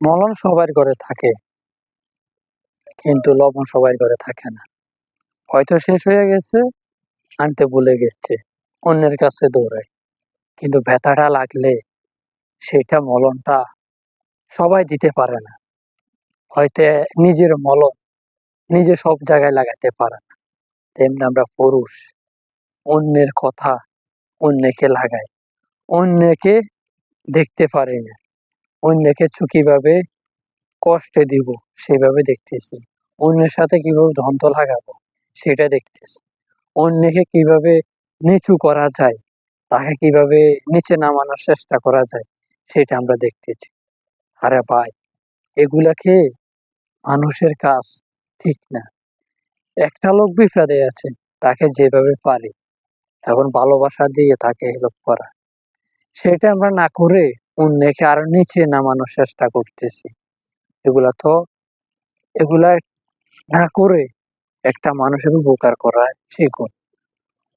মলম সবার ঘরে থাকে, কিন্তু লবণ সবার ঘরে থাকে না। হয়তো শেষ হয়ে গেছে, আনতে ভুলে গেছে, অন্যের কাছে দৌড়ায়। কিন্তু ব্যথাটা লাগলে সেটা মলমটা সবাই দিতে পারে না। হয়তো নিজের মলম নিজে সব জায়গায় লাগাতে পারে না। তেমনি আমরা পুরুষ অন্যের কথা অন্যকে লাগাই, অন্যকে দেখতে পারি না, অন্যকে কিভাবে কষ্টে দিব সেভাবে দেখতেছি, অন্যের সাথে কিভাবে দ্বন্দ্ব লাগাবো সেটা দেখতেছি, অন্যকে কিভাবে নিচু করা যায়, তাকে কিভাবে নিচে নামানোর চেষ্টা করা যায় সেটা আমরা দেখতেছি। আরে ভাই, এগুলাকে মানুষের কাজ ঠিক না। একটা লোক বিপদে আছে, তাকে যেভাবে পারি এখন ভালোবাসা দিয়ে তাকে হেল্প করা, সেটা আমরা না করে অন্যকে আরো নিচে নামানোর চেষ্টা করতেছি। এগুলা তো এগুলা না করে একটা মানুষের উপকার করা শিখুন।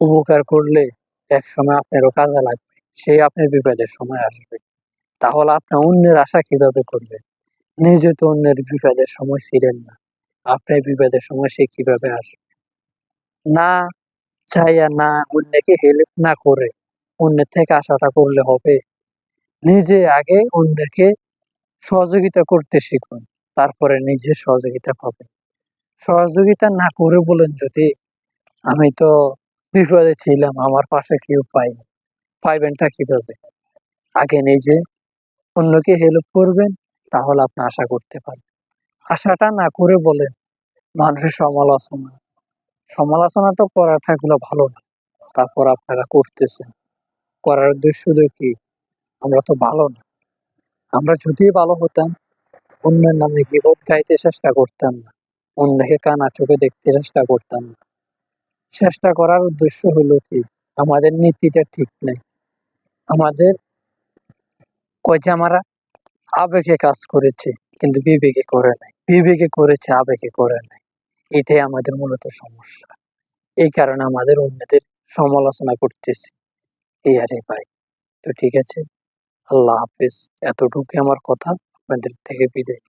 উপকার করলে এক সময় আপনারও কাজে লাগবে, সে আপনার বিপদের সময় আসবে। তাহলে আপনি অন্যের আশা কিভাবে করবেন? নিজে তো অন্যের বিপদের সময় ছিলেন না, আপনার বিপদের সময় সে কিভাবে আসবে? না চাইয়া, না অন্যকে হেল্প না করে অন্যের থেকে আশাটা করলে হবে? নিজে আগে অন্যকে সহযোগিতা করতে শিখুন, তারপরে নিজে সহযোগিতা পাবেন। সহযোগিতা না করে বলেন যদি আমি তো বিপদে ছিলাম, আমার পাশে কেউ পাইনি, পাইবেনটা কিভাবে? আগে নিজে অন্যকে হেল্প করবেন, তাহলে আপনি আশা করতে পারবেন। আশাটা না করে বলেন মানুষের সমালোচনা, সমালোচনা তো করাটা এগুলো ভালো না, তারপর আপনারা করতেছেন, করার উদ্দেশ্য কি? আমরা তো ভালো না। আমরা যদি ভালো হতাম, অন্যের নামে গীবত গাইতে চেষ্টা করতাম না, অন্যকে কানা চোখে দেখতে চেষ্টা করতাম না। চেষ্টা করার উদ্দেশ্য হলো কি? আমাদের নীতিটা ঠিক নেই, আমাদের কয় যে আমরা আবেগে কাজ করেছে কিন্তু বিবেকে করে নাই, বিবেকে করেছে আবেগে করে নাই। এটাই আমাদের মূলত সমস্যা। এই কারণে আমাদের অন্যদের সমালোচনা করতেছি। এই আরে ভাই, তো ঠিক আছে, আল্লাহ হাফেজ। এতটুকু আমার কথা, আপনাদের থেকে বিদায়।